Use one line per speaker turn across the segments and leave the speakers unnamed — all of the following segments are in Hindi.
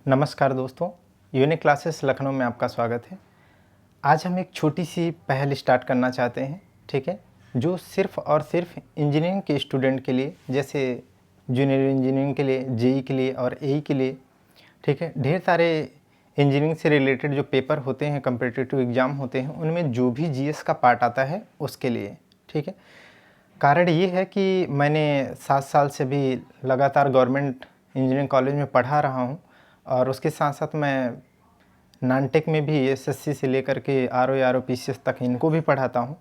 नमस्कार दोस्तों, यूनिक क्लासेस लखनऊ में आपका स्वागत है। आज हम एक छोटी सी पहल स्टार्ट करना चाहते हैं, ठीक है, जो सिर्फ़ और सिर्फ इंजीनियरिंग के स्टूडेंट के लिए, जैसे जूनियर इंजीनियरिंग के लिए, जेई के लिए और एई के लिए, ठीक है, ढेर सारे इंजीनियरिंग से रिलेटेड जो पेपर होते हैं, कॉम्पिटिटिव एग्ज़ाम होते हैं, उनमें जो भी जीएस का पार्ट आता है उसके लिए, ठीक है। कारण ये है कि मैंने 7 साल से भी लगातार गवर्नमेंट इंजीनियरिंग कॉलेज में पढ़ा रहा हूँ और उसके साथ साथ मैं नानटेक में भी एसएससी से लेकर के आरओ पीसीएस तक इनको भी पढ़ाता हूँ।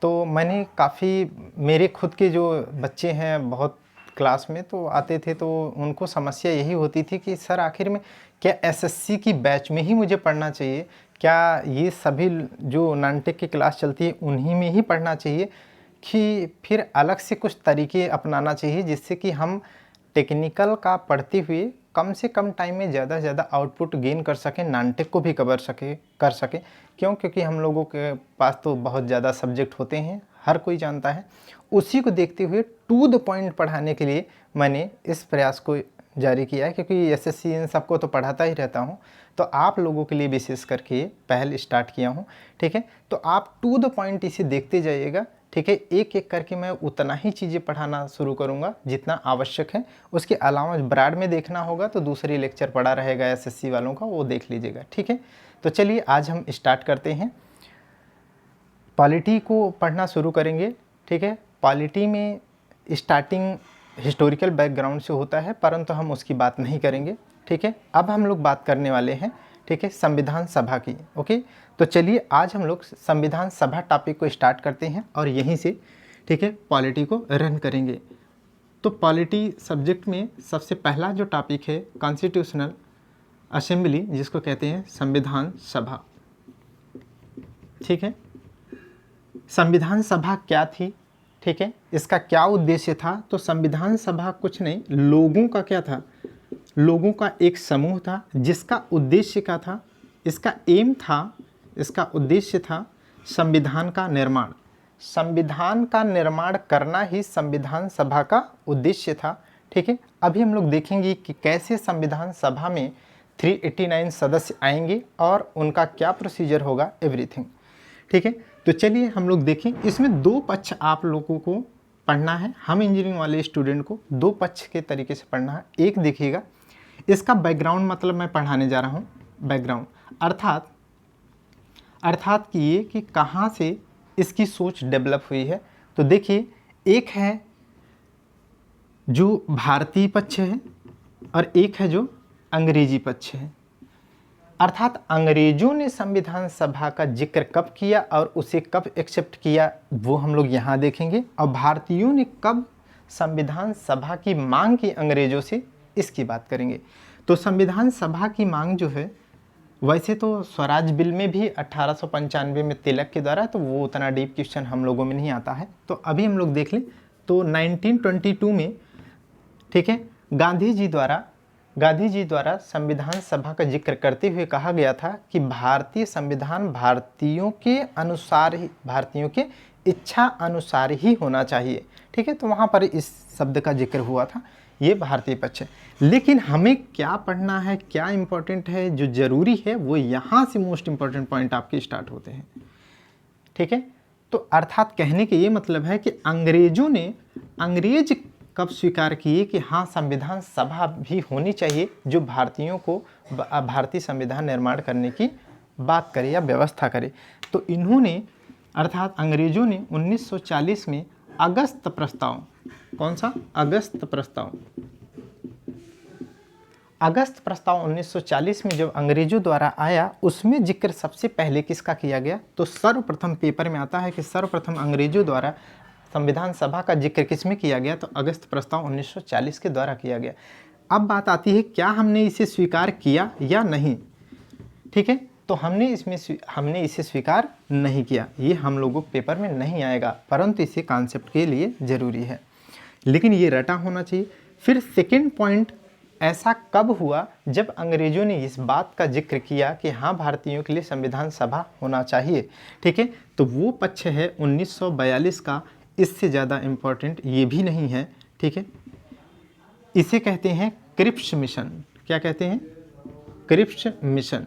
तो मैंने काफ़ी, मेरे खुद के जो बच्चे हैं बहुत क्लास में तो आते थे, तो उनको समस्या यही होती थी कि सर आखिर में क्या एसएससी की बैच में ही मुझे पढ़ना चाहिए, क्या ये सभी जो नानटेक की क्लास चलती है उन्हीं में ही पढ़ना चाहिए, कि फिर अलग से कुछ तरीके अपनाना चाहिए जिससे कि हम टेक्निकल का पढ़ते हुए कम से कम टाइम में ज़्यादा से ज़्यादा आउटपुट गेन कर सकें, नानटेक को भी कर सकें। क्यों? क्योंकि हम लोगों के पास तो बहुत ज़्यादा सब्जेक्ट होते हैं, हर कोई जानता है। उसी को देखते हुए टू द पॉइंट पढ़ाने के लिए मैंने इस प्रयास को जारी किया है, क्योंकि एसएससी इन सबको तो पढ़ाता ही रहता हूँ, तो आप लोगों के लिए विशेष करके पहल स्टार्ट किया हूँ, ठीक है। तो आप टू द पॉइंट इसे देखते जाइएगा, ठीक है। एक एक करके मैं उतना ही चीज़ें पढ़ाना शुरू करूँगा जितना आवश्यक है। उसके अलावा ब्रॉड में देखना होगा तो दूसरी लेक्चर पड़ा रहेगा एसएससी वालों का, वो देख लीजिएगा, ठीक है। तो चलिए आज हम स्टार्ट करते हैं, पॉलिटी को पढ़ना शुरू करेंगे, ठीक है। पॉलिटी में स्टार्टिंग हिस्टोरिकल बैकग्राउंड से होता है, परंतु हम उसकी बात नहीं करेंगे, ठीक है। अब हम लोग बात करने वाले हैं, ठीक है, संविधान सभा की। ओके, तो चलिए आज हम लोग संविधान सभा टॉपिक को स्टार्ट करते हैं और यहीं से, ठीक है, पॉलिटी को रन करेंगे। तो पॉलिटी सब्जेक्ट में सबसे पहला जो टॉपिक है कॉन्स्टिट्यूशनल असेंबली, जिसको कहते हैं संविधान सभा, ठीक है। संविधान सभा क्या थी, ठीक है, इसका क्या उद्देश्य था? तो संविधान सभा कुछ नहीं, लोगों का क्या था, लोगों का एक समूह था जिसका उद्देश्य क्या था, इसका एम था, इसका उद्देश्य था संविधान का निर्माण। संविधान का निर्माण करना ही संविधान सभा का उद्देश्य था, ठीक है। अभी हम लोग देखेंगे कि कैसे संविधान सभा में 389 सदस्य आएंगे और उनका क्या प्रोसीजर होगा, एवरीथिंग, ठीक है। तो चलिए हम लोग देखें, इसमें दो पक्ष आप लोगों को पढ़ना है, हम इंजीनियरिंग वाले स्टूडेंट को दो पक्ष के तरीके से पढ़ना है। एक देखिएगा, इसका बैकग्राउंड मतलब मैं पढ़ाने जा रहा हूँ बैकग्राउंड, अर्थात कि ये कि कहाँ से इसकी सोच डेवलप हुई है। तो देखिए, एक है जो भारतीय पक्ष है और एक है जो अंग्रेजी पक्ष है। अर्थात अंग्रेजों ने संविधान सभा का जिक्र कब किया और उसे कब एक्सेप्ट किया, वो हम लोग यहाँ देखेंगे, और भारतीयों ने कब संविधान सभा की मांग की अंग्रेजों से, इसकी बात करेंगे। तो संविधान सभा की मांग जो है, वैसे तो स्वराज बिल में भी 1895 में तिलक के द्वारा, तो वो उतना डीप क्वेश्चन हम लोगों में नहीं आता है, तो अभी हम लोग देख लें। तो 1922 में, ठीक है, गांधी जी द्वारा संविधान सभा का जिक्र करते हुए कहा गया था कि भारतीय संविधान भारतीयों के अनुसार ही, भारतीयों के इच्छा अनुसार ही होना चाहिए, ठीक है। तो वहाँ पर इस शब्द का जिक्र हुआ था, ये भारतीय पक्ष है। लेकिन हमें क्या पढ़ना है, क्या इम्पोर्टेंट है, जो ज़रूरी है वो यहाँ से मोस्ट इम्पॉर्टेंट पॉइंट आपके स्टार्ट होते हैं, ठीक है। तो अर्थात कहने के ये मतलब है कि अंग्रेज कब स्वीकार किए कि हाँ संविधान सभा भी होनी चाहिए जो भारतीयों को भारतीय संविधान निर्माण करने की बात करे या व्यवस्था करे। तो इन्होंने, अर्थात अंग्रेजों ने 1940 में अगस्त प्रस्ताव, कौन सा, अगस्त प्रस्ताव 1940 में जब अंग्रेजों द्वारा आया, उसमें जिक्र सबसे पहले किसका किया गया? तो सर्वप्रथम पेपर में आता है कि सर्वप्रथम अंग्रेजों द्वारा संविधान सभा का जिक्र किस में किया गया? तो अगस्त प्रस्ताव 1940 के द्वारा किया गया। अब बात आती है, क्या हमने इसे स्वीकार किया या नहीं, ठीक है। तो हमने इसे स्वीकार नहीं किया, ये हम लोगों के पेपर में नहीं आएगा, परंतु इसे कॉन्सेप्ट के लिए ज़रूरी है, लेकिन ये रटा होना चाहिए। फिर सेकेंड पॉइंट, ऐसा कब हुआ जब अंग्रेजों ने इस बात का जिक्र किया कि हाँ भारतीयों के लिए संविधान सभा होना चाहिए, ठीक है। तो वो पक्ष है 1942 का, इससे ज़्यादा इम्पोर्टेंट ये भी नहीं है, ठीक है। इसे कहते हैं क्रिप्स मिशन। क्या कहते हैं? Cripps mission.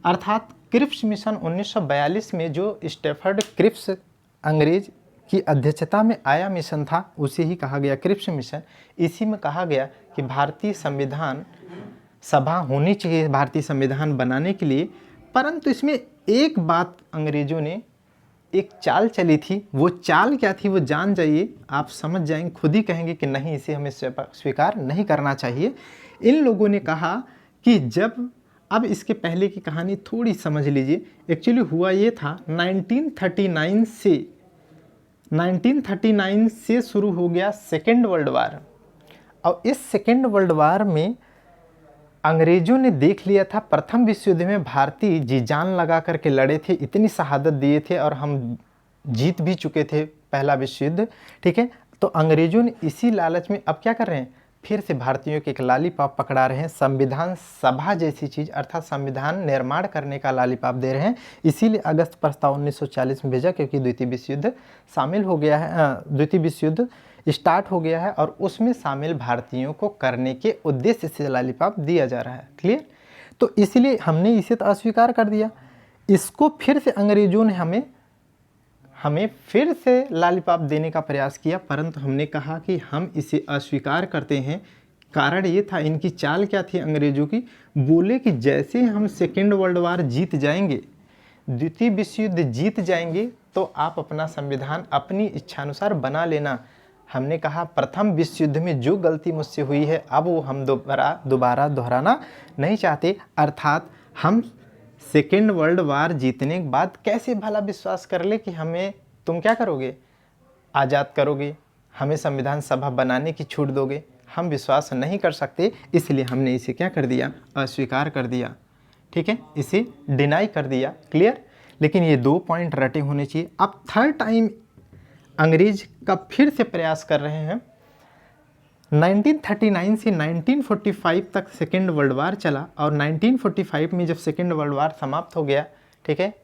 अर्थात क्रिप्स मिशन 1942 में जो स्टैफर्ड क्रिप्स अंग्रेज की अध्यक्षता में आया मिशन था, उसे ही कहा गया क्रिप्स मिशन। इसी में कहा गया कि भारतीय संविधान सभा होनी चाहिए भारतीय संविधान बनाने के लिए, परंतु इसमें एक बात अंग्रेजों ने एक चाल चली थी। वो चाल क्या थी वो जान जाइए, आप समझ जाएंगे, खुद ही कहेंगे कि नहीं, इसे हमें स्वीकार नहीं करना चाहिए। इन लोगों ने कहा कि जब, अब इसके पहले की कहानी थोड़ी समझ लीजिए। एक्चुअली हुआ ये था 1939 से शुरू हो गया सेकेंड वर्ल्ड वार। और इस सेकेंड वर्ल्ड वार में अंग्रेजों ने देख लिया था, प्रथम विश्व युद्ध में भारतीय जी जान लगा करके लड़े थे, इतनी शहादत दिए थे और हम जीत भी चुके थे पहला विश्व युद्ध, ठीक है। तो अंग्रेजों ने इसी लालच में अब क्या कर रहे हैं, फिर से भारतीयों के एक लालीपाप पकड़ा रहे हैं, संविधान सभा जैसी चीज़, अर्थात संविधान निर्माण करने का लालीपाप दे रहे हैं। इसीलिए अगस्त प्रस्ताव 1940 में भेजा, क्योंकि द्वितीय विश्व युद्ध शामिल हो गया है, द्वितीय विश्व युद्ध स्टार्ट हो गया है और उसमें शामिल भारतीयों को करने के उद्देश्य से लालीपाप दिया जा रहा है। क्लियर? तो इसलिए हमने इसे तो अस्वीकार कर दिया, इसको फिर से अंग्रेजों ने हमें फिर से लालीपाप देने का प्रयास किया, परंतु हमने कहा कि हम इसे अस्वीकार करते हैं। कारण ये था, इनकी चाल क्या थी अंग्रेजों की, बोले कि जैसे हम सेकेंड वर्ल्ड वार जीत जाएंगे, द्वितीय विश्व युद्ध जीत जाएंगे, तो आप अपना संविधान अपनी इच्छानुसार बना लेना। हमने कहा प्रथम विश्व युद्ध में जो गलती मुझसे हुई है अब वो हम दोबारा दोहराना नहीं चाहते। अर्थात हम सेकेंड वर्ल्ड वार जीतने के बाद कैसे भला विश्वास कर ले कि हमें तुम क्या करोगे, आज़ाद करोगे, हमें संविधान सभा बनाने की छूट दोगे, हम विश्वास नहीं कर सकते। इसलिए हमने इसे क्या कर दिया, अस्वीकार कर दिया, ठीक है, इसे डिनाई कर दिया। क्लियर? लेकिन ये 2 पॉइंट रटे होने चाहिए। अब थर्ड टाइम अंग्रेज का फिर से प्रयास कर रहे हैं। 1939 से 1945 तक सेकेंड वर्ल्ड वार चला और 1945 में जब सेकेंड वर्ल्ड वार समाप्त हो गया, ठीक है,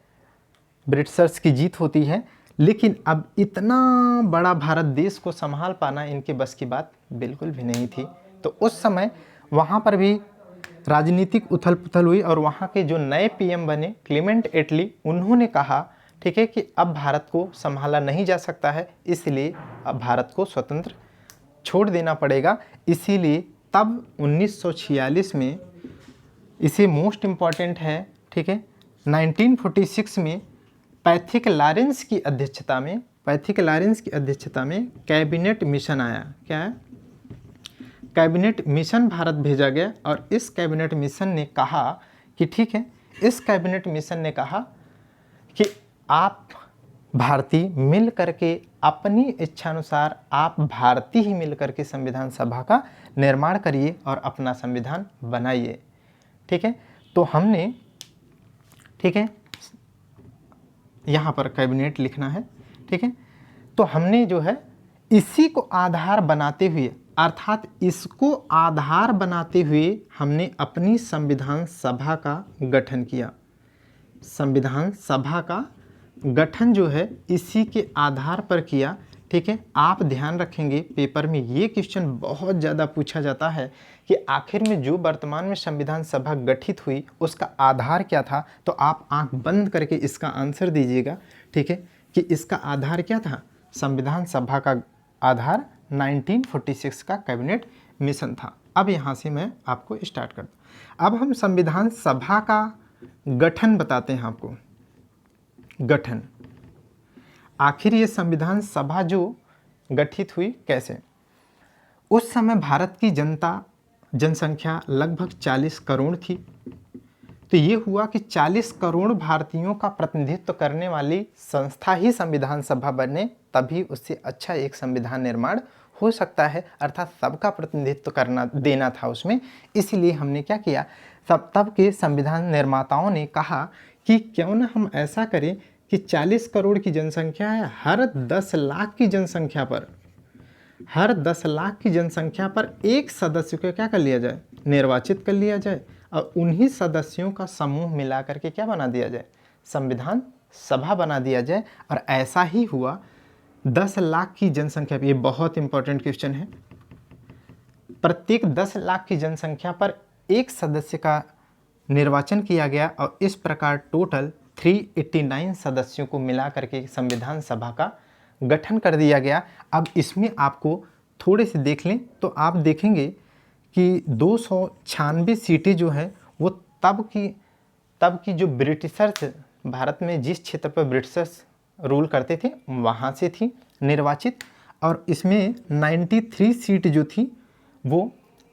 ब्रिटिशर्स की जीत होती है, लेकिन अब इतना बड़ा भारत देश को संभाल पाना इनके बस की बात बिल्कुल भी नहीं थी। तो उस समय वहाँ पर भी राजनीतिक उथल पुथल हुई और वहाँ के जो नए पीएम बने क्लेमेंट एटली, उन्होंने कहा, ठीक है, कि अब भारत को संभाला नहीं जा सकता है, इसलिए अब भारत को स्वतंत्र छोड़ देना पड़ेगा। इसीलिए तब 1946 में, इसे मोस्ट इम्पॉर्टेंट है, ठीक है, 1946 में पैथिक लॉरेंस की अध्यक्षता में कैबिनेट मिशन आया। क्या है? कैबिनेट मिशन भारत भेजा गया और इस कैबिनेट मिशन ने कहा कि ठीक है, इस कैबिनेट मिशन ने कहा कि आप भारतीय मिल करके अपनी इच्छानुसार, आप भारतीय ही मिल करके संविधान सभा का निर्माण करिए और अपना संविधान बनाइए। ठीक है, तो हमने, ठीक है, यहाँ पर कैबिनेट लिखना है, ठीक है, तो हमने जो है इसी को आधार बनाते हुए, अर्थात इसको आधार बनाते हुए हमने अपनी संविधान सभा का गठन किया। संविधान सभा का गठन जो है इसी के आधार पर किया। ठीक है, आप ध्यान रखेंगे पेपर में ये क्वेश्चन बहुत ज़्यादा पूछा जाता है कि आखिर में जो वर्तमान में संविधान सभा गठित हुई उसका आधार क्या था। तो आप आंख बंद करके इसका आंसर दीजिएगा, ठीक है, कि इसका आधार क्या था। संविधान सभा का आधार 1946 का कैबिनेट मिशन था। अब यहाँ से मैं आपको स्टार्ट करता हूँ। अब हम संविधान सभा का गठन बताते हैं आपको। गठन, आखिर ये संविधान सभा जो गठित हुई कैसे। उस समय भारत की जनसंख्या लगभग 40 करोड़ थी। तो ये हुआ कि 40 करोड़ भारतीयों का प्रतिनिधित्व करने वाली संस्था ही संविधान सभा बने, तभी उससे अच्छा एक संविधान निर्माण हो सकता है। अर्थात सबका प्रतिनिधित्व करना देना था उसमें। इसलिए हमने क्या किया, तब के संविधान निर्माताओं ने कहा कि क्यों ना हम ऐसा करें कि 40 करोड़ की जनसंख्या है, हर 10 लाख की जनसंख्या पर एक सदस्य को क्या कर लिया जाए, निर्वाचित कर लिया जाए और उन्हीं सदस्यों का समूह मिला करके क्या बना दिया जाए, संविधान सभा बना दिया जाए। और ऐसा ही हुआ। 10 लाख की जनसंख्या, ये बहुत इंपॉर्टेंट क्वेश्चन है, प्रत्येक 10 लाख की जनसंख्या पर एक सदस्य का निर्वाचन किया गया और इस प्रकार टोटल 389 सदस्यों को मिला करके संविधान सभा का गठन कर दिया गया। अब इसमें आपको थोड़े से देख लें तो आप देखेंगे कि 296 सीटें जो है वो तब की जो ब्रिटिशर्स भारत में जिस क्षेत्र पर ब्रिटिशर्स रूल करते थे वहाँ से थी निर्वाचित, और इसमें 93 सीट जो थी वो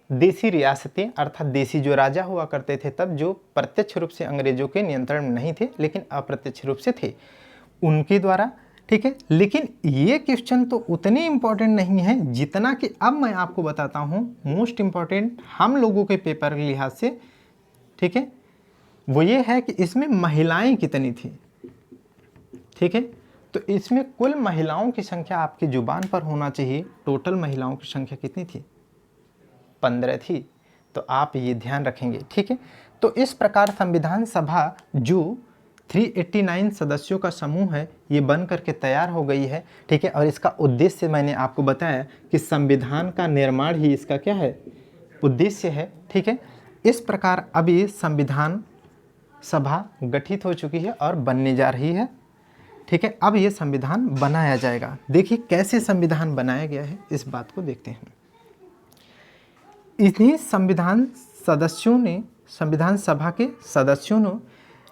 देसी रियासतें अर्थात देसी जो राजा हुआ करते थे तब, जो प्रत्यक्ष रूप से अंग्रेजों के नियंत्रण में नहीं थे लेकिन अप्रत्यक्ष रूप से थे, उनके द्वारा। ठीक है, लेकिन ये क्वेश्चन तो उतने इम्पोर्टेंट नहीं है जितना कि अब मैं आपको बताता हूँ मोस्ट इम्पॉर्टेंट हम लोगों के पेपर के लिहाज से। ठीक है, वो ये है कि इसमें महिलाएं कितनी थी। ठीक है, तो इसमें कुल महिलाओं की संख्या आपकी जुबान पर होना चाहिए। टोटल महिलाओं की संख्या कितनी थी? 15 थी। तो आप ये ध्यान रखेंगे। ठीक है, तो इस प्रकार संविधान सभा जो 389 सदस्यों का समूह है ये बन करके तैयार हो गई है। ठीक है, और इसका उद्देश्य मैंने आपको बताया कि संविधान का निर्माण ही इसका क्या है? उद्देश्य है। ठीक है, इस प्रकार अब ये संविधान सभा गठित हो चुकी है और बनने जा रही है। ठीक है, अब ये संविधान बनाया जाएगा। देखिए कैसे संविधान बनाया गया है, इस बात को देखते हैं। इन्हीं संविधान सभा के सदस्यों ने,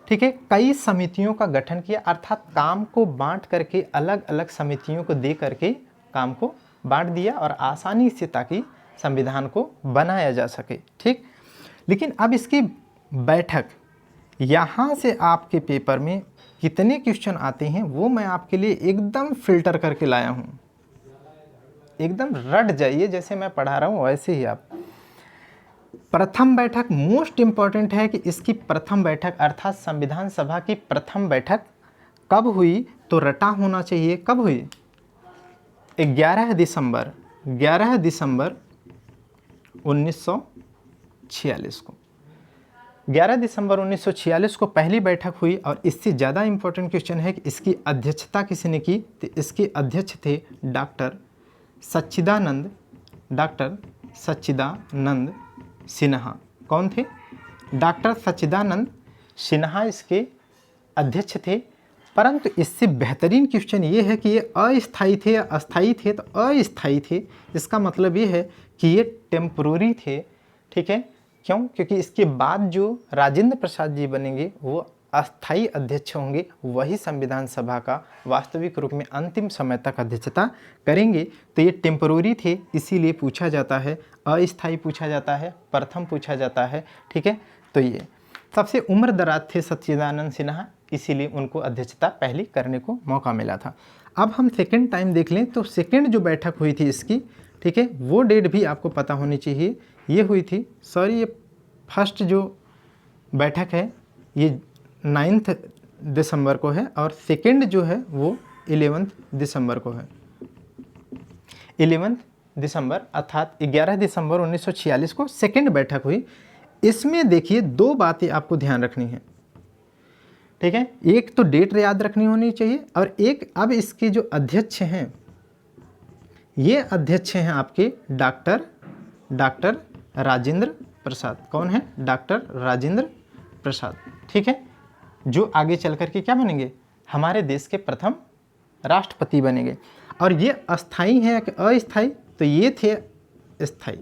ठीक है, कई समितियों का गठन किया, अर्थात काम को बांट करके अलग अलग समितियों को दे करके काम को बांट दिया और आसानी से ताकि संविधान को बनाया जा सके। ठीक, लेकिन अब इसकी बैठक, यहाँ से आपके पेपर में कितने क्वेश्चन आते हैं वो मैं आपके लिए एकदम फिल्टर करके लाया हूँ। एकदम रट जाइए, जैसे मैं पढ़ा रहा हूँ वैसे ही आप। प्रथम बैठक मोस्ट इम्पॉर्टेंट है कि इसकी प्रथम बैठक अर्थात संविधान सभा की प्रथम बैठक कब हुई, तो रटा होना चाहिए। कब हुई? 11 दिसंबर 1946 को। 11 दिसंबर 1946 को पहली बैठक हुई। और इससे ज़्यादा इम्पोर्टेंट क्वेश्चन है कि इसकी अध्यक्षता किसने की? तो इसके अध्यक्ष थे डॉक्टर सच्चिदानंद सिन्हा। कौन थे? डॉक्टर सच्चिदानंद सिन्हा इसके अध्यक्ष थे। परंतु इससे बेहतरीन क्वेश्चन ये है कि ये अस्थायी थे या अस्थायी थे? तो अस्थायी थे। इसका मतलब ये है कि ये टेम्परोरी थे। ठीक है, क्यों? क्योंकि इसके बाद जो राजेंद्र प्रसाद जी बनेंगे वो अस्थायी अध्यक्ष होंगे, वही संविधान सभा का वास्तविक रूप में अंतिम समय तक अध्यक्षता करेंगे। तो ये टेम्परोरी थे, इसीलिए पूछा जाता है, अस्थायी पूछा जाता है, प्रथम पूछा जाता है। ठीक है, तो ये सबसे उम्र दराज थे सच्चिदानंद सिन्हा, इसीलिए उनको अध्यक्षता पहली करने को मौका मिला था। अब हम सेकेंड टाइम देख लें तो सेकेंड जो बैठक हुई थी इसकी, ठीक है, वो डेट भी आपको पता होनी चाहिए। ये हुई थी, सॉरी, ये फर्स्ट जो बैठक है ये 9 दिसंबर को है और सेकेंड जो है वो 11 दिसंबर को है। 11 दिसंबर अर्थात 11 दिसंबर 1946 को सेकेंड बैठक हुई। इसमें देखिए दो बातें आपको ध्यान रखनी है। ठीक है, एक तो डेट याद रखनी होनी चाहिए और एक अब इसके जो अध्यक्ष हैं, ये अध्यक्ष हैं आपके डॉक्टर राजेंद्र प्रसाद। कौन है? डॉक्टर राजेंद्र प्रसाद। ठीक है, जो आगे चल कर के क्या बनेंगे? हमारे देश के प्रथम राष्ट्रपति बनेंगे। और ये अस्थाई हैं कि अस्थाई? तो ये थे स्थाई।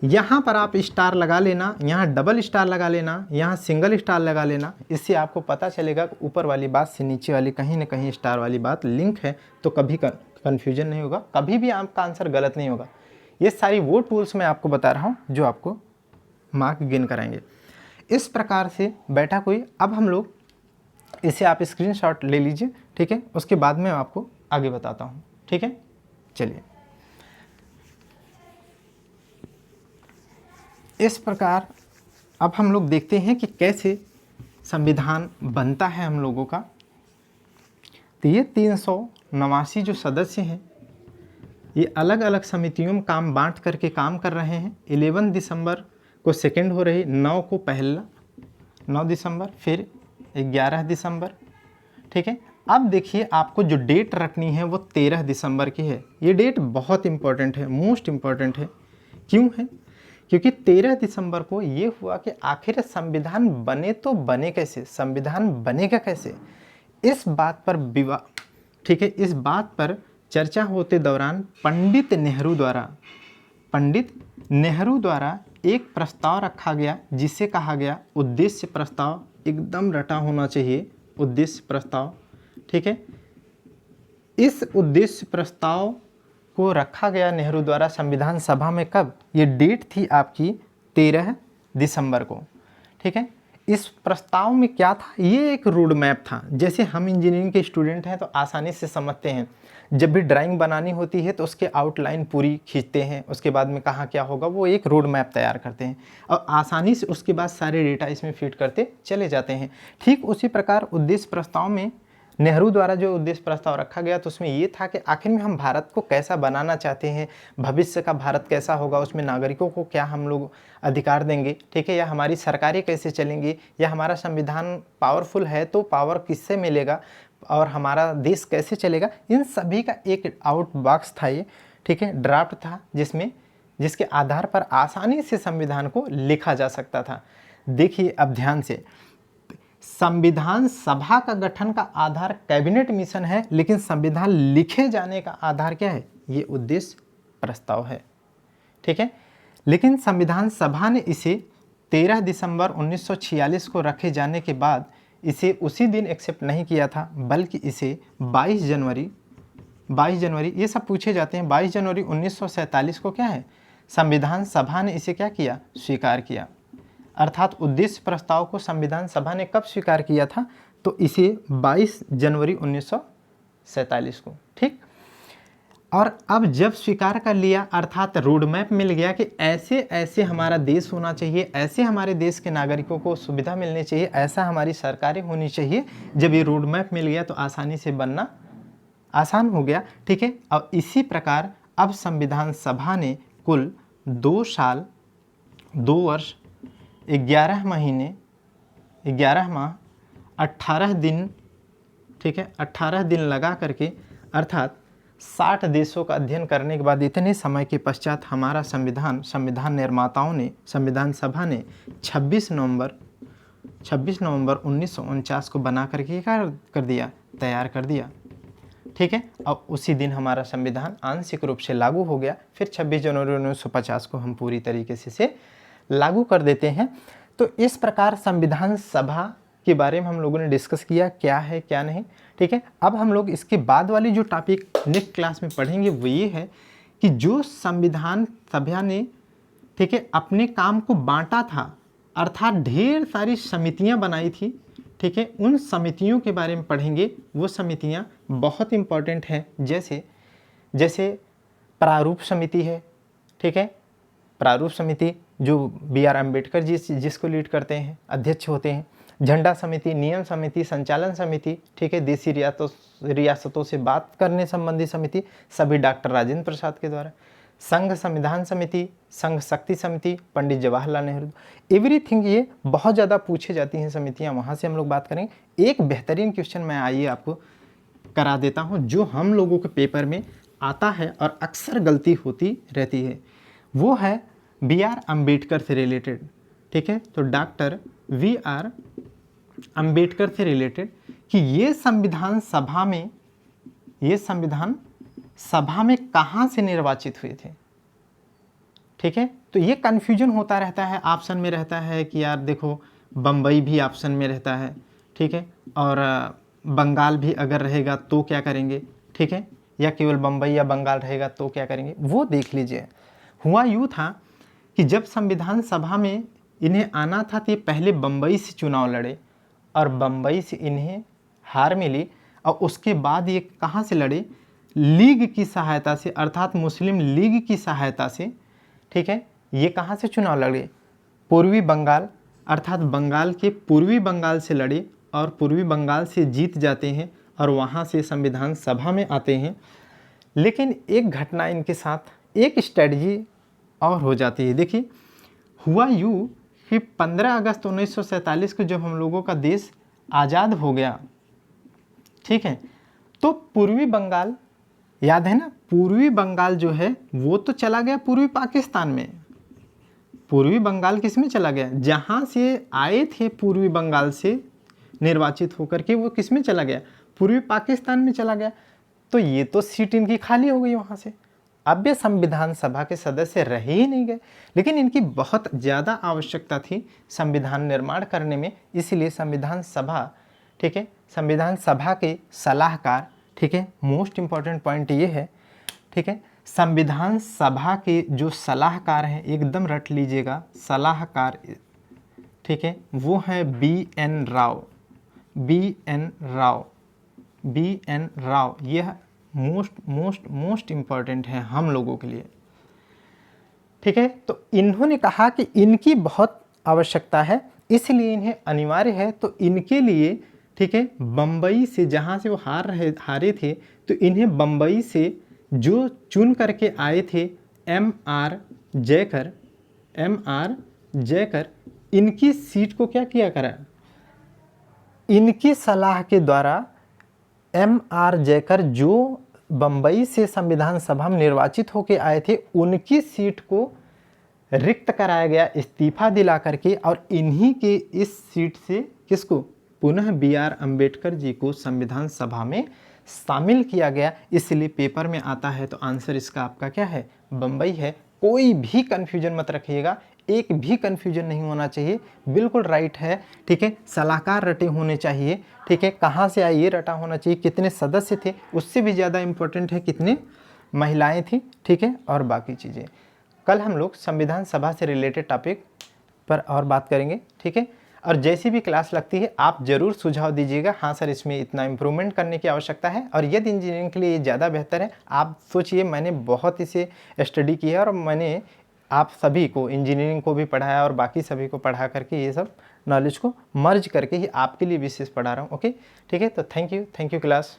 यहाँ पर आप स्टार लगा लेना, यहाँ डबल स्टार लगा लेना, यहाँ सिंगल स्टार लगा लेना। इससे आपको पता चलेगा कि ऊपर वाली बात से नीचे वाली कहीं ना कहीं स्टार वाली बात लिंक है, तो कभी कन्फ्यूजन नहीं होगा, कभी भी आपका आंसर गलत नहीं होगा। ये सारी वो टूल्स मैं आपको बता रहा हूँ जो आपको मार्क गेन कराएंगे। इस प्रकार से बैठक हुई। अब हम लोग इसे आप स्क्रीनशॉट ले लीजिए। ठीक है, उसके बाद मैं आपको आगे बताता हूँ। ठीक है, चलिए। इस प्रकार अब हम लोग देखते हैं कि कैसे संविधान बनता है हम लोगों का। तो ये 389 जो सदस्य हैं ये अलग अलग समितियों में काम बांट करके काम कर रहे हैं। 11 दिसंबर को सेकेंड हो रही, 9 को पहला, 9 दिसंबर, फिर 11 दिसंबर। ठीक है, अब देखिए आपको जो डेट रखनी है वो 13 दिसंबर की है। ये डेट बहुत इंपॉर्टेंट है, मोस्ट इम्पॉर्टेंट है। क्यों है? क्योंकि 13 दिसंबर को ये हुआ कि आखिर संविधान बने तो बने कैसे, संविधान बनेगा कैसे, इस बात पर विवाद, ठीक है, इस बात पर चर्चा होते दौरान पंडित नेहरू द्वारा एक प्रस्ताव रखा गया जिसे कहा गया उद्देश्य प्रस्ताव। एकदम रटा होना चाहिए उद्देश्य प्रस्ताव, ठीक है। इस उद्देश्य प्रस्ताव को रखा गया नेहरू द्वारा संविधान सभा में कब, ये डेट थी आपकी 13 दिसंबर को, ठीक है। इस प्रस्ताव में क्या था, ये एक रोड मैप था। जैसे हम इंजीनियरिंग के स्टूडेंट हैं तो आसानी से समझते हैं, जब भी ड्राइंग बनानी होती है तो उसके आउटलाइन पूरी खींचते हैं, उसके बाद में कहाँ क्या होगा वो एक रोड मैप तैयार करते हैं और आसानी से उसके बाद सारे डेटा इसमें फिट करते चले जाते हैं। ठीक उसी प्रकार उद्देश्य प्रस्ताव में नेहरू द्वारा जो उद्देश्य प्रस्ताव रखा गया तो उसमें ये था कि आखिर में हम भारत को कैसा बनाना चाहते हैं, भविष्य का भारत कैसा होगा, उसमें नागरिकों को क्या हम लोग अधिकार देंगे, ठीक है, या हमारी सरकारें कैसे चलेंगी, या हमारा संविधान पावरफुल है तो पावर किससे मिलेगा और हमारा देश कैसे चलेगा। इन सभी का एक आउट बॉक्स था ये, ठीक है, ड्राफ्ट था जिसके आधार पर आसानी से संविधान को लिखा जा सकता था। देखिए अब ध्यान से, संविधान सभा का गठन का आधार कैबिनेट मिशन है, लेकिन संविधान लिखे जाने का आधार क्या है, ये उद्देश्य प्रस्ताव है, ठीक है। लेकिन संविधान सभा ने इसे 13 दिसंबर 1946 को रखे जाने के बाद इसे उसी दिन एक्सेप्ट नहीं किया था, बल्कि इसे 22 जनवरी ये सब पूछे जाते हैं, 22 जनवरी 1947 को क्या है, संविधान सभा ने इसे क्या किया, स्वीकार किया। अर्थात उद्देश्य प्रस्ताव को संविधान सभा ने कब स्वीकार किया था, तो इसे 22 जनवरी 1947 को, ठीक। और अब जब स्वीकार कर लिया अर्थात रोड मैप मिल गया कि ऐसे ऐसे हमारा देश होना चाहिए, ऐसे हमारे देश के नागरिकों को सुविधा मिलनी चाहिए, ऐसा हमारी सरकारें होनी चाहिए। जब ये रोड मैप मिल गया तो आसानी से बनना आसान हो गया, ठीक है। और इसी प्रकार अब संविधान सभा ने कुल 2 साल 2 वर्ष 11 महीने 11 माह 18 दिन, ठीक है, 18 दिन लगा करके अर्थात 60 देशों का अध्ययन करने के बाद इतने समय के पश्चात हमारा संविधान निर्माताओं ने, संविधान सभा ने 26 नवंबर 1949 को बना करके कर दिया, तैयार कर दिया, ठीक है। अब उसी दिन हमारा संविधान आंशिक रूप से लागू हो गया। फिर 26 जनवरी 1950 को हम पूरी तरीके से लागू कर देते हैं। तो इस प्रकार संविधान सभा के बारे में हम लोगों ने डिस्कस किया, क्या है क्या नहीं, ठीक है। अब हम लोग इसके बाद वाली जो टॉपिक नेक्स्ट क्लास में पढ़ेंगे वो ये है कि जो संविधान सभा ने, ठीक है, अपने काम को बांटा था, अर्थात ढेर सारी समितियां बनाई थी, ठीक है, उन समितियों के बारे में पढ़ेंगे। वो समितियां बहुत इम्पॉर्टेंट हैं, जैसे प्रारूप समिति है, ठीक है, प्रारूप समिति जो BR अम्बेडकर जी जिसको लीड करते हैं, अध्यक्ष होते हैं। झंडा समिति, नियम समिति, संचालन समिति, ठीक है, देसी रियासतों से बात करने संबंधी समिति, सभी डॉक्टर राजेंद्र प्रसाद के द्वारा। संघ संविधान समिति, संघ शक्ति समिति, पंडित जवाहरलाल नेहरू, एवरीथिंग, ये बहुत ज़्यादा पूछे जाती हैं समितियाँ, वहाँ से हम लोग बात करेंगे। एक बेहतरीन क्वेश्चन मैं आइए आपको करा देता हूँ जो हम लोगों के पेपर में आता है और अक्सर गलती होती रहती है, वो है BR अम्बेडकर से रिलेटेड, ठीक है। तो डॉक्टर BR अम्बेडकर से रिलेटेड कि ये संविधान सभा में कहाँ से निर्वाचित हुए थे, ठीक है। तो ये कन्फ्यूजन होता रहता है, ऑप्शन में रहता है कि यार देखो बम्बई भी ऑप्शन में रहता है, ठीक है, और बंगाल भी अगर रहेगा तो क्या करेंगे, ठीक है, या केवल बम्बई या बंगाल रहेगा तो क्या करेंगे, वो देख लीजिए। हुआ यूँ था कि जब संविधान सभा में इन्हें आना था तो ये पहले बम्बई से चुनाव लड़े और बम्बई से इन्हें हार मिली, और उसके बाद ये कहाँ से लड़े, लीग की सहायता से, अर्थात मुस्लिम लीग की सहायता से, ठीक है। ये कहाँ से चुनाव लड़े, पूर्वी बंगाल, अर्थात बंगाल के पूर्वी बंगाल से लड़े और पूर्वी बंगाल से जीत जाते हैं और वहाँ से संविधान सभा में आते हैं। लेकिन एक घटना इनके साथ, एक स्ट्रेटजी और हो जाती है। देखिए हुआ यूँ कि 15 अगस्त 1947 को जब हम लोगों का देश आज़ाद हो गया, ठीक है, तो पूर्वी बंगाल, याद है ना, पूर्वी बंगाल जो है वो तो चला गया पूर्वी पाकिस्तान में, पूर्वी बंगाल किस में चला गया, जहाँ से आए थे पूर्वी बंगाल से निर्वाचित होकर के वो किस में चला गया, पूर्वी पाकिस्तान में चला गया। तो ये तो सीट इनकी खाली हो गई वहाँ से। अब ये संविधान सभा के सदस्य रह ही नहीं गए, लेकिन इनकी बहुत ज़्यादा आवश्यकता थी संविधान निर्माण करने में, इसलिए संविधान सभा, ठीक है, संविधान सभा के सलाहकार, ठीक है, मोस्ट इम्पॉर्टेंट पॉइंट ये है, ठीक है, संविधान सभा के जो सलाहकार हैं, एकदम रट लीजिएगा, सलाहकार, ठीक है, वो है B.N. Rao, B.N. Rao, B.N. Rao. यह मोस्ट इम्पॉर्टेंट है हम लोगों के लिए, ठीक है। तो इन्होंने कहा कि इनकी बहुत आवश्यकता है, इसलिए इन्हें अनिवार्य है, तो इनके लिए, ठीक है, बम्बई से, जहाँ से वो हारे थे, तो इन्हें बम्बई से जो चुन करके आए थे M.R. जयकर, इनकी सीट को क्या किया करा, इनकी सलाह के द्वारा M.R. जयकर जो बम्बई से संविधान सभा में निर्वाचित होकर आए थे, उनकी सीट को रिक्त कराया गया इस्तीफा दिला करके, और इन्हीं के इस सीट से किसको, पुनः B.R. अम्बेडकर जी को संविधान सभा में शामिल किया गया। इसलिए पेपर में आता है तो आंसर इसका आपका क्या है, बम्बई है। कोई भी कन्फ्यूजन मत रखिएगा, एक भी कन्फ्यूजन नहीं होना चाहिए, बिल्कुल राइट है, ठीक है। सलाहकार रटे होने चाहिए, ठीक है, कहाँ से आए ये रटा होना चाहिए, कितने सदस्य थे, उससे भी ज़्यादा इम्पोर्टेंट है कितने महिलाएं थी, ठीक है, और बाकी चीज़ें। कल हम लोग संविधान सभा से रिलेटेड टॉपिक पर और बात करेंगे, ठीक है। और जैसी भी क्लास लगती है आप ज़रूर सुझाव दीजिएगा, हाँ सर इसमें इतना इम्प्रूवमेंट करने की आवश्यकता है, और यदि इंजीनियरिंग के लिए ये ज़्यादा बेहतर है, आप सोचिए मैंने बहुत इसे स्टडी किया और मैंने आप सभी को, इंजीनियरिंग को भी पढ़ाया और बाकी सभी को पढ़ा करके ये सब नॉलेज को मर्ज करके ही आपके लिए विशेष पढ़ा रहा हूँ। ओके, ठीक है, तो थैंक यू क्लास।